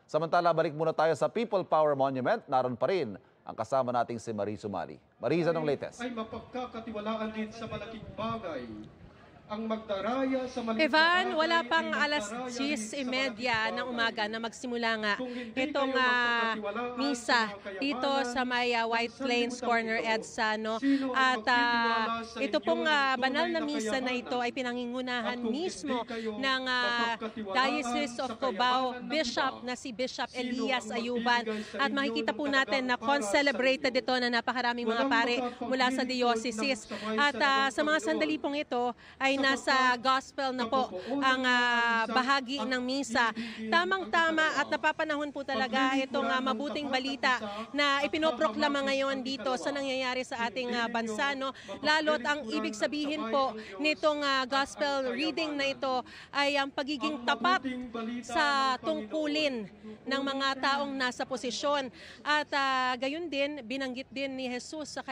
Samantala, balik muna tayo sa People Power Monument. Naroon pa rin ang kasama nating si Marie Sumali. Marie, anong latest? Ay mapagkakatiwalaan din sa malaking bagay. Ang magdaraya sa maliit na Evan, bagay wala ay pang alas magdaraya 10:30 din sa malaking ng umaga na magsimula nga Kung hindi itong kayo magpapatiwalaan misa sa mga kayamanan, dito sa may White saan Plains limutan Corner ito? EDSA. No? Sino ang At magtitiwala sa ito inyo pong ng tunay banal na na misa na kayamanan? ito ay pinangingunahan At kung mismo hindi kayo ng mapagkatiwalaan Diocese of sa Cubao kayamanan ng Bishop iba, na si Bishop sino Elias ang Ayuban. magbibigay sa At inyo makikita ng po natin na talagang para sa celebrated inyo? ito na napakaraming mga Walang pare mula sa makapaglilingkod diocese. ng sabay At sa sa mga Panginoon. sandali pong ito ay nasa gospel na po ang bahagi ng misa. Tamang-tama at napapanahon po talaga itong mabuting balita na ipinoproklama ngayon dito sa nangyayari sa ating bansa. No? Lalo't ang ibig sabihin po nitong gospel reading na ito ay ang pagiging tapat sa tungkulin ng mga taong nasa posisyon. At gayon din, binanggit din ni Jesus sa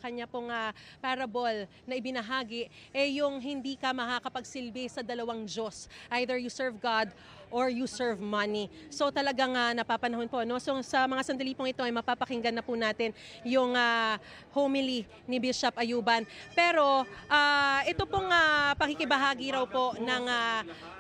kanya pong parable na ibinahagi, yung hindi ka makakapagsilbi sa dalawang Diyos. Either you serve God or you serve money. So talagang napapanahon po. No? So sa mga sandali pong ito ay mapapakinggan na po natin yung homily ni Bishop Ayuban. Pero ito pong pakikibahagi raw po ng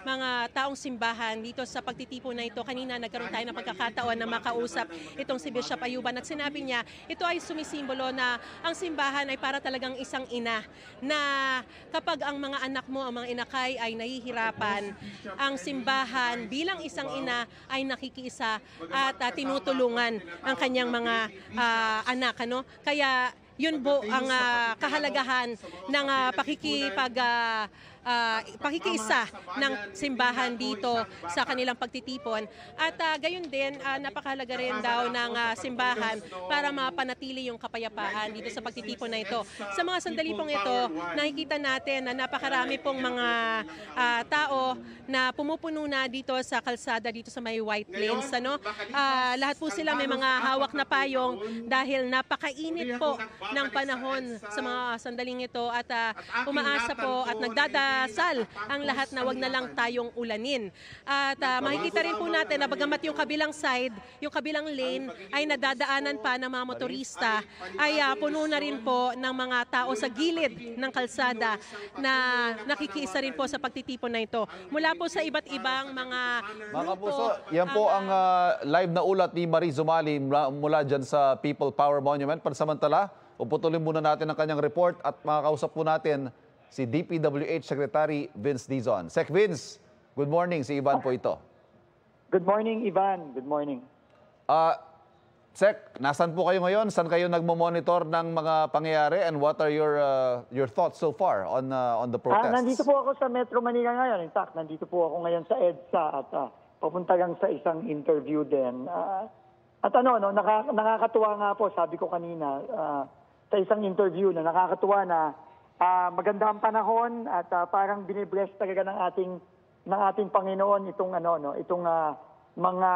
mga taong simbahan dito sa pagtitipon na ito. Kanina nagkaroon tayo ng pagkakataon na makausap itong si Bishop Ayuban at sinabi niya ito ay sumisimbolo na ang simbahan ay para talagang isang ina na kapag ang mga anak mo, ang mga inakay ay nahihirapan, ang simbahan bilang isang ina ay nakikiisa at tinutulungan ang kanyang mga anak. Ano? Kaya yun po ang kahalagahan ng pakikiisa ng simbahan dito sa kanilang pagtitipon. At gayon din, napakahalaga rin daw ng simbahan para mapanatili yung kapayapaan dito sa pagtitipon na ito. Sa mga sandali pong ito, nakikita natin na napakarami pong mga tao na pumupuno na dito sa kalsada dito sa may White Plains. Ano? Lahat po sila may mga hawak na payong dahil napakainit po ng panahon sa mga sandaling ito at umaasa po at nagdadasal ang lahat na wag na lang tayong ulanin. At makikita rin po natin na bagamat yung kabilang side, yung kabilang lane ay nadadaanan pa ng mga motorista, ay puno na rin po ng mga tao sa gilid ng kalsada na nakikiisa rin po sa pagtitipon na ito. Mula po sa iba't ibang mga Kapuso, yan po ang live na ulat ni Marie Sumali mula dyan sa People Power Monument. Pansamantala, uputuloy muna natin ang kanyang report at makakausap po natin si DPWH Secretary Vince Dizon. Sec Vince, good morning. Si Ivan po ito. Good morning, Ivan. Good morning. Sec, nasan po kayo ngayon? Saan kayo nagmo-monitor ng mga pangyayari and what are your thoughts so far on the protests? Nandito po ako sa Metro Manila ngayon. In fact, nandito po ako ngayon sa EDSA at papunta lang sa isang interview din. At nakakatuwa nga po, sabi ko kanina, sa isang interview na nakakatuwa na maganda ang panahon at parang binibless talaga ng ating Panginoon itong mga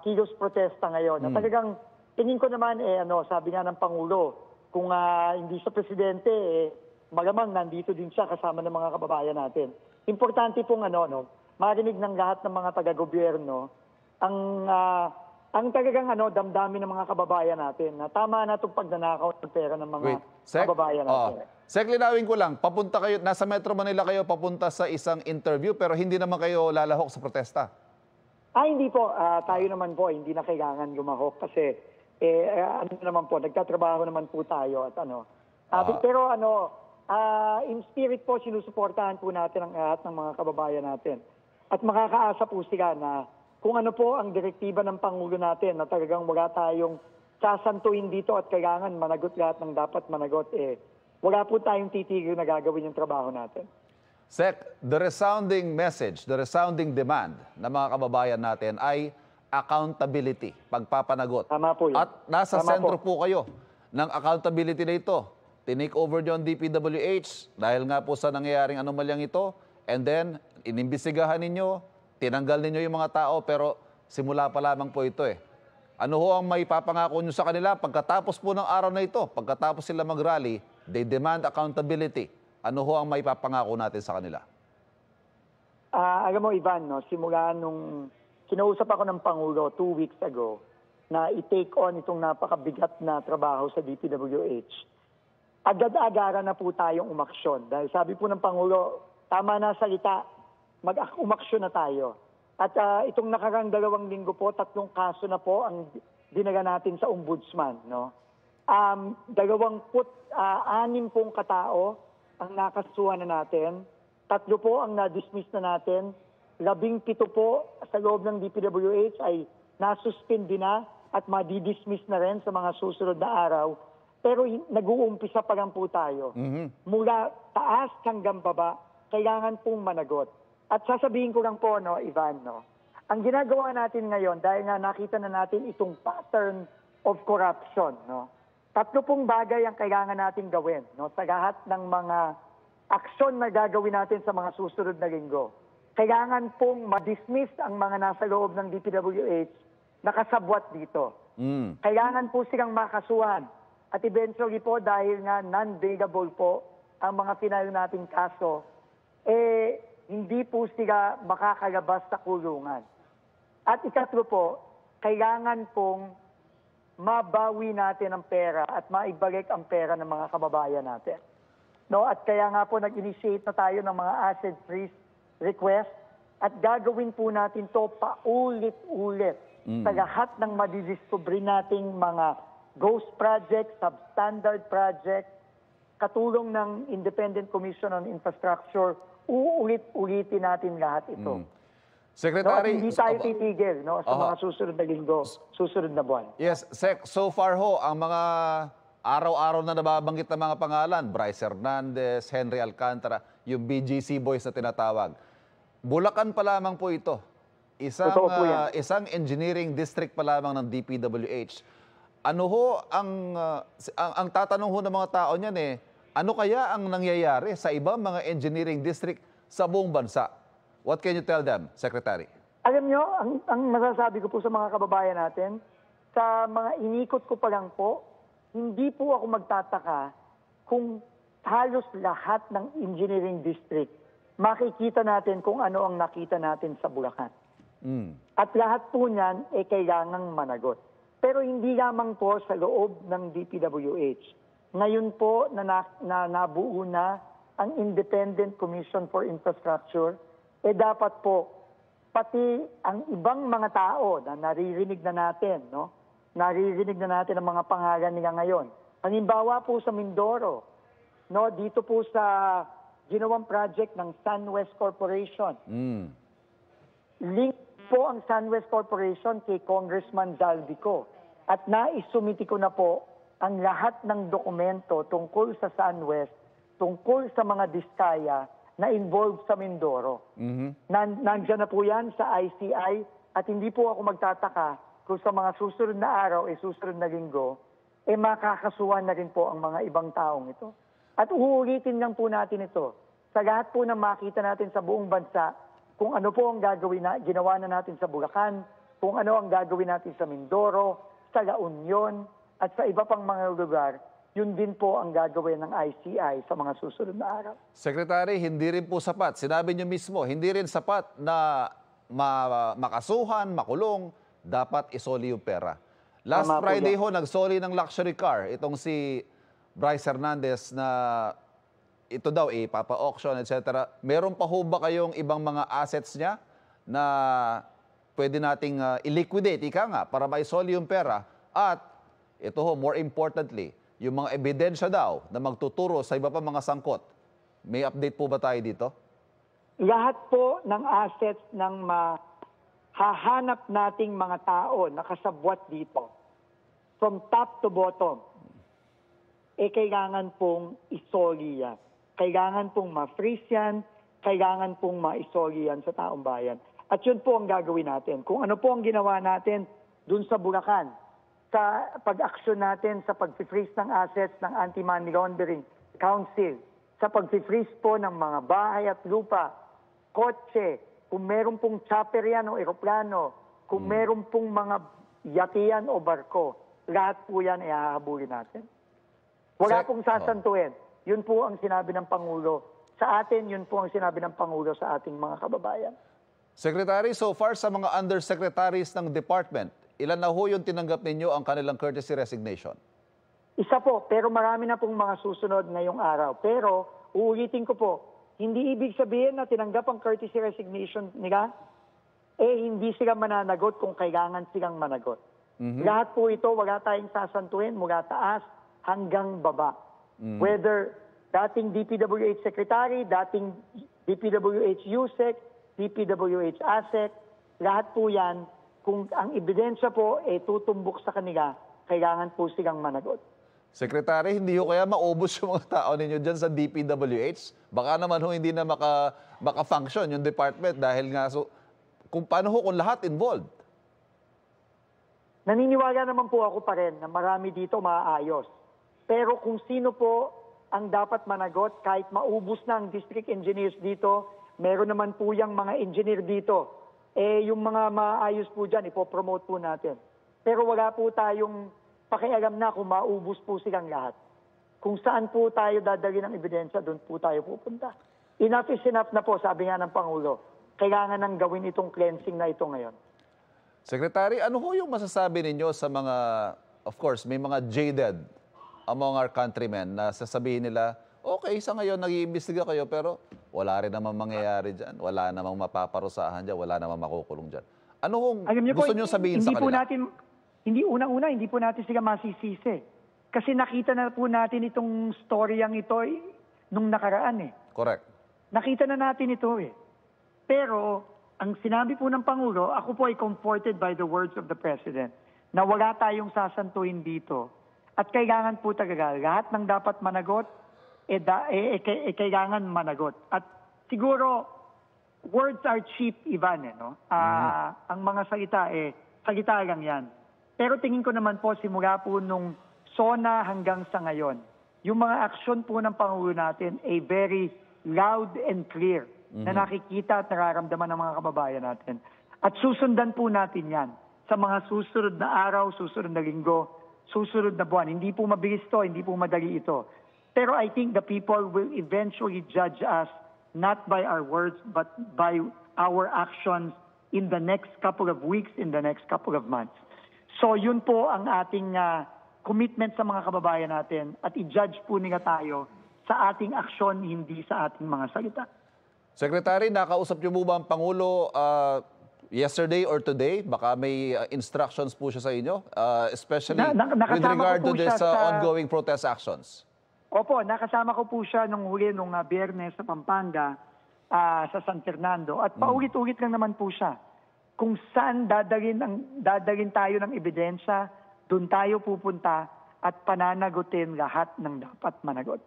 kilos protesta ngayon. At talagang tingin ko naman sabi nga ng Pangulo, kung hindi sa presidente malamang nandito din siya kasama ng mga kababayan natin. Importante pong marinig ng lahat ng mga taga-gobyerno ang talagang damdamin ng mga kababayan natin na tama na itong pagnanakaw ng pera ng mga kababayan natin. Sec, linawin ko lang, papunta kayo, nasa Metro Manila kayo papunta sa isang interview pero hindi naman kayo lalahok sa protesta? Hindi po. Tayo naman po, hindi na kailangan lumahok kasi naman po, nagtatrabaho naman po tayo at pero in spirit po, sinusuportahan po natin ang lahat ng mga kababayan natin. At makakaasa po sila na kung ano po ang direktiba ng Pangulo natin na talagang wala tayong sasantuin dito at kailangan managot lahat ng dapat managot, wala po tayong titigil na gagawin yung trabaho natin. Sec, the resounding message, the resounding demand ng mga kababayan natin ay accountability, pagpapanagot. Tama po yun. At nasa sentro po kayo ng accountability na ito. Tinake over nyo ang DPWH dahil nga po sa nangyayaring anomalyang ito and then inimbestigahan ninyo, tinanggal ninyo yung mga tao pero simula pa lamang po ito Ano ho ang may papangako nyo sa kanila pagkatapos po ng araw na ito, pagkatapos sila mag-rally, they demand accountability. Ano ho ang may papangako natin sa kanila? Alam mo, Ivan, simula nung kinausap ako ng Pangulo 2 weeks ago na i-take on itong napakabigat na trabaho sa DPWH. Agad-agaran na po tayong umaksyon. Dahil sabi po ng Pangulo, tama na salita, umaksyon na tayo. At itong nakarang 2 linggo po, 3 kaso na po ang dinala natin sa ombudsman. No? 26 pong katao ang nakasuhan na natin. 3 po ang na-dismiss na natin. 17 po sa loob ng DPWH ay nasuspindi na at madidismiss na rin sa mga susunod na araw. Pero nag-uumpisa pa lang po tayo. Mula taas hanggang baba, kailangan pong managot. At sasabihin ko lang po, no, Ivan, no, ang ginagawa natin ngayon, dahil nga nakita na natin itong pattern of corruption, no, 3 pong bagay ang kailangan natin gawin, no, sa lahat ng mga aksyon na gagawin natin sa mga susunod na linggo. Kailangan pong ma-dismiss ang mga nasa loob ng DPWH na kasabwat dito. Kailangan po silang makasuhan. At eventually po, dahil nga non-bailable po ang mga final nating kaso, hindi po sila makakalabas sa kulungan. At ikatlo po, kailangan pong mabawi natin ang pera at maibalik ang pera ng mga kababayan natin. No, at kaya nga po nag-initiate na tayo ng mga asset freeze request at gagawin po natin to paulit-ulit sa lahat ng madidiscovery nating mga ghost project, substandard project, katulong ng Independent Commission on Infrastructure, uulit-ulitin natin lahat ito. Secretary, no, hindi tayo titigil sa mga susunod na linggo, susunod na buwan. Yes, Sec, so far ho, ang mga araw-araw na nababanggit na mga pangalan, Bryce Hernandez, Henry Alcantara, yung BGC boys na tinatawag. Bulacan pa lamang po ito. Isang engineering district pa lamang ng DPWH. Ano ho ang tatanong ho ng mga tao niyan ano kaya ang nangyayari sa ibang mga engineering district sa buong bansa? What can you tell them, Secretary? Alam nyo, ang masasabi ko po sa mga kababayan natin, sa mga inikot ko pa lang po, hindi po ako magtataka kung halos lahat ng engineering district, makikita natin kung ano ang nakita natin sa Bulacan. At lahat po niyan kailangang managot. Pero hindi lamang po sa loob ng DPWH. Ngayon po na nabuo na ang Independent Commission for Infrastructure, dapat po pati ang ibang mga tao na naririnig na natin, no? Naririnig na natin ang mga pangalan nila ngayon. Halimbawa po sa Mindoro, no, dito po sa ginawang project ng SunWest Corporation. Link po ang SunWest Corporation kay Congressman Zaldico. At naisumiti ko na po ang lahat ng dokumento tungkol sa SunWest, tungkol sa mga diskaya na involved sa Mindoro. Nandiyan na po yan sa ICI at hindi po ako magtataka kung sa mga susunod na araw, susunod na linggo, makakasuhan na rin po ang mga ibang taong ito. At uulitin lang po natin ito. Sa lahat po na makita natin sa buong bansa, kung ano po ang ginawa na natin sa Bulacan, kung ano ang gagawin natin sa Mindoro, sa La Union, at sa iba pang mga lugar, yun din po ang gagawin ng ICI sa mga susunod na araw. Secretary, hindi rin po sapat. Sinabi niyo mismo, hindi rin sapat na makasuhan, makulong, dapat isoli yung pera. Last Friday ho, nagsoli ng luxury car. Itong si Bryce Hernandez na ito daw papa-auction, etc. Meron pa ho ba kayong ibang mga assets niya na pwede nating i-liquidate, para maisoli yung pera? At ito ho, more importantly, yung mga ebidensya daw na magtuturo sa iba pa mga sangkot. May update po ba tayo dito? Lahat po ng assets ng hahanap nating mga tao na kasabwat dito, from top to bottom, kailangan pong isoli yan. Kailangan pong ma-freeze yan, kailangan pong ma-isoli yan sa taong bayan. At yun po ang gagawin natin. Kung ano po ang ginawa natin dun sa Bulacan, sa pag-aksyon natin sa pag-freeze ng assets ng Anti-Money Laundering Council, sa pag-freeze po ng mga bahay at lupa, kotse, kung meron pong chopper yan o eroplano, kung meron pong mga yatian o barko, lahat po yan hahabulin natin. Wala pong sasantuin. Yun po ang sinabi ng Pangulo sa atin, yun po ang sinabi ng Pangulo sa ating mga kababayan. Secretary, so far sa mga undersecretaries ng department, ilan na ho yung tinanggap ninyo ang kanilang courtesy resignation? Isa po, pero marami na pong mga susunod ngayong araw. Pero uulitin ko po, hindi ibig sabihin na tinanggap ang courtesy resignation nila, hindi sila mananagot kung kailangan silang managot. Lahat po ito, wala tayong sasantuhin mula taas hanggang baba. Whether dating DPWH Secretary, dating DPWH USEC, DPWH ASEC, lahat po yan, kung ang ebidensya po tutumbok sa kanila, kailangan po silang managot. Secretary, hindi ho kaya maubos yung mga tao ninyo dyan sa DPWH? Baka naman ho hindi na maka-function yung department dahil nga kung paano ho kung lahat involved? Naniniwala naman po ako pa rin na marami dito maayos. Pero kung sino po ang dapat managot, kahit maubos na ang district engineers dito, meron naman po yung mga engineer dito. Yung mga maayos po dyan, ipopromote po natin. Pero wala po tayong pakialam na kung maubos po silang lahat. Kung saan po tayo dadali ng ebidensya, doon po tayo pupunta. Enough is enough na po, sabi nga ng Pangulo. Kailangan nang gawin itong cleansing na ito ngayon. Secretary, ano ho yung masasabi ninyo sa mga, of course, may mga jaded among our countrymen na sasabihin nila, okay, sa ngayon nag-iimbestiga kayo pero wala rin namang mangyayari dyan, wala namang mapaparusahan dyan, wala namang makukulong dyan. Ano hong gusto nyo sabihin sa kanila? Hindi po natin sila masisisi. Kasi nakita na po natin itong storyang ito nung nakaraan Correct. Nakita na natin ito Pero ang sinabi po ng Pangulo, ako po ay comforted by the words of the President na wala tayong sasantuhin dito. At kailangan po talaga, lahat ng dapat managot, kailangan managot. At siguro, words are cheap, Ivan. Ang mga salita, salita lang yan. Pero tingin ko naman po, simula po nung SONA hanggang sa ngayon, yung mga aksyon po ng Pangulo natin ay very loud and clear na nakikita at nararamdaman ng mga kababayan natin. At susundan po natin yan sa mga susunod na araw, susunod na linggo, susunod na buwan. Hindi po mabilis to, hindi po madali ito. Pero I think the people will eventually judge us not by our words but by our actions in the next couple of weeks, in the next couple of months. So yun po ang ating commitment sa mga kababayan natin at i-judge po nila tayo sa ating aksyon, hindi sa ating mga salita. Secretary, nakausap niyo po ba ang Pangulo yesterday or today? Baka may instructions po siya sa inyo, especially with regard to this ongoing protest actions. Opo, nakasama ko po siya nung huli, nung Biyernes sa Pampanga, sa San Fernando. At paulit-ulit lang naman po siya. Kung saan dadalhin tayo ng ebidensya, doon tayo pupunta at pananagutin lahat ng dapat managot.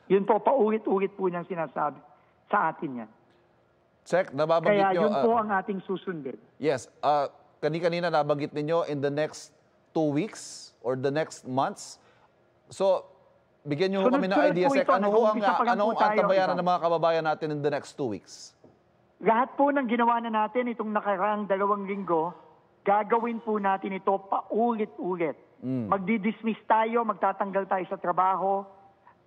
Yun po, paulit-ulit po niyang sinasabi sa atin yan. Sec, nababanggit Kaya nyo, yun po ang ating susundin. Yes, kanina nabanggit ninyo in the next 2 weeks or the next months. So, bigyan nyo kami ng idea, Sec, ano ho ang tabayaran ng mga kababayan natin in the next 2 weeks? Lahat po ng ginawa na natin itong nakaraang 2 linggo, gagawin po natin ito paulit-ulit. Magdi-dismiss tayo, magtatanggal tayo sa trabaho,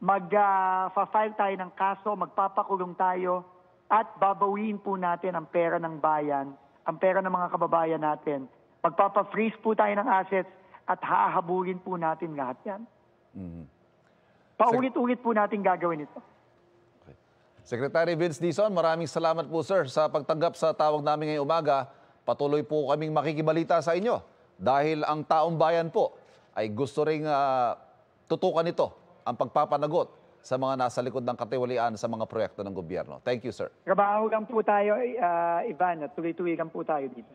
mag-file tayo ng kaso, magpapakulong tayo, at babawiin po natin ang pera ng bayan, ang pera ng mga kababayan natin. Magpapa-freeze po tayo ng assets at hahabulin po natin lahat yan. Paulit-ulit po natin gagawin ito. Okay. Secretary Vince Dizon, maraming salamat po sir sa pagtanggap sa tawag namin ngayong umaga. Patuloy po kaming makikibalita sa inyo dahil ang taong bayan po ay gusto ring tutukan ito ang pagpapanagot sa mga nasa likod ng katiwalian sa mga proyekto ng gobyerno. Thank you, sir. Trabaho lang po tayo, Ivan, at tuloy-tuloy lang po tayo dito.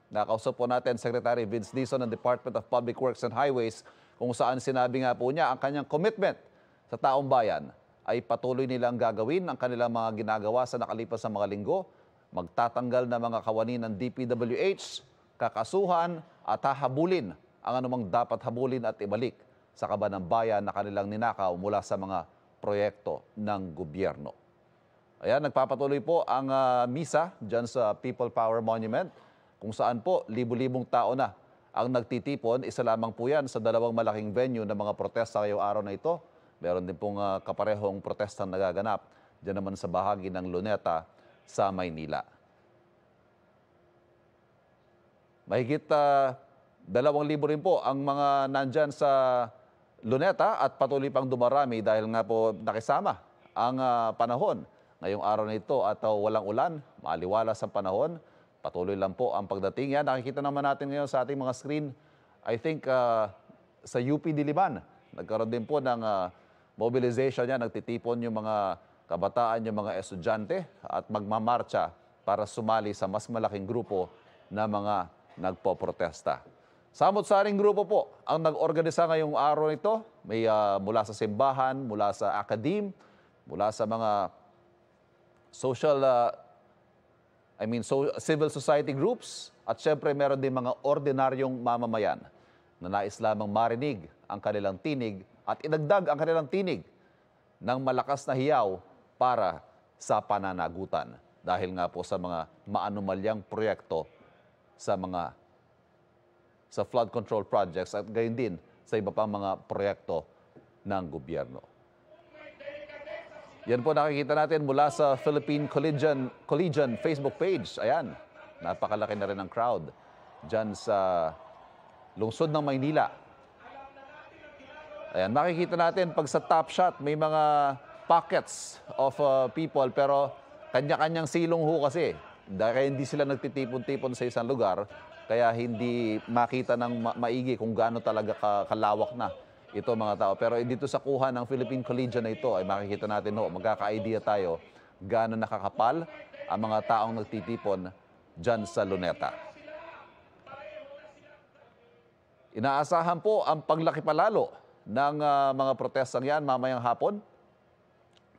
Nakausap po natin Secretary Vince Dizon ng Department of Public Works and Highways kung saan sinabi nga po niya ang kanyang commitment sa taong bayan ay patuloy nilang gagawin ang kanilang mga ginagawa sa nakalipas na mga linggo, magtatanggal na mga kawani ng DPWH, kakasuhan at hahabulin ang anumang dapat habulin at ibalik sa kaban ng bayan na kanilang ninakaw mula sa mga proyekto ng gobyerno. Ayan, nagpapatuloy po ang misa dyan sa People Power Monument kung saan po libu-libong tao na ang nagtitipon. Isa lamang po yan sa 2 malaking venue ng mga protesta ngayong araw na ito. Meron din pong kaparehong protestang nagaganap dyan naman sa bahagi ng Luneta sa Maynila. Mahigit 2,000 rin po ang mga nandyan sa Luneta at patuloy pang dumarami dahil nga po nakisama ang panahon ngayong araw na ito at walang ulan, maaliwalas ang panahon. Patuloy lang po ang pagdating yan. Nakikita naman natin ngayon sa ating mga screen, I think sa UP Diliman, nagkaroon din po ng mobilization yan. Nagtitipon yung mga kabataan, yung mga estudyante at magmamarcha para sumali sa mas malaking grupo na mga nagpoprotesta. Samot-saring grupo po ang nag-organisa ngayong araw nito. May mula sa simbahan, mula sa academe, mula sa mga civil society groups at syempre meron din mga ordinaryong mamamayan na nais lamang marinig ang kanilang tinig at idagdag ang kanilang tinig ng malakas na hiyaw para sa pananagutan dahil nga po sa mga maanumalyang proyekto sa flood control projects at gayon din sa iba pang mga proyekto ng gobyerno. Yan po nakikita natin mula sa Philippine Collegian Facebook page. Ayan, napakalaki na rin ang crowd dyan sa lungsod ng Maynila. Ayan, makikita natin pag sa Top Shot may mga pockets of people pero kanya-kanyang silong ho kasi. Dahil hindi sila nagtitipon-tipon sa isang lugar, kaya hindi makita ng maigi kung gaano talaga kalawak na ito mga tao. Pero dito sa kuha ng Philippine Collegian na ito ay makikita natin magkaka-idea tayo gaano nakakapal ang mga taong nagtitipon dyan sa Luneta. Inaasahan po ang paglaki palalo ng mga protestang yan mamayang hapon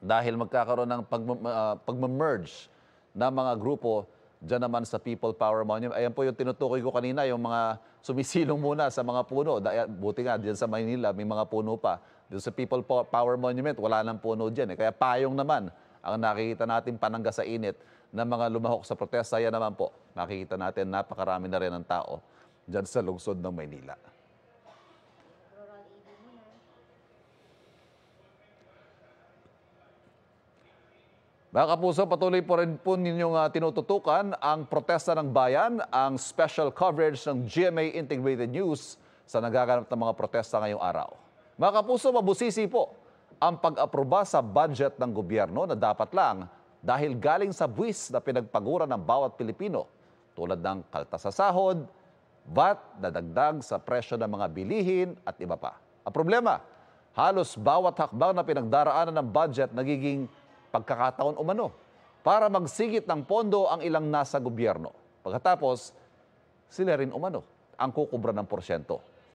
dahil magkakaroon ng pagmamerge na mga grupo dyan naman sa People Power Monument. Ayan po yung tinutukoy ko kanina, yung mga sumisilong muna sa mga puno. Buti nga, dyan sa Maynila, may mga puno pa. Dyan sa People Power Monument, wala nang puno dyan. Kaya payong naman ang nakikita natin panangga sa init ng mga lumahok sa protesta. Yan naman po, nakikita natin napakarami na rin ng tao dyan sa lungsod ng Maynila. Mga kapuso, patuloy po rin po ninyong tinututukan ang protesta ng bayan, ang special coverage ng GMA Integrated News sa nagaganap ng mga protesta ngayong araw. Mga kapuso, mabusisi po ang pag-aproba sa budget ng gobyerno na dapat lang dahil galing sa buwis na pinagpaguran ng bawat Pilipino tulad ng kaltas sa sahod, VAT, dadagdag sa presyo ng mga bilihin at iba pa. Ang problema, halos bawat hakbang na pinagdaraanan ng budget nagiging pagkakataon umano para magsigit ng pondo ang ilang nasa gobyerno. Pagkatapos, sila rin umano ang kukubra ng porsyento.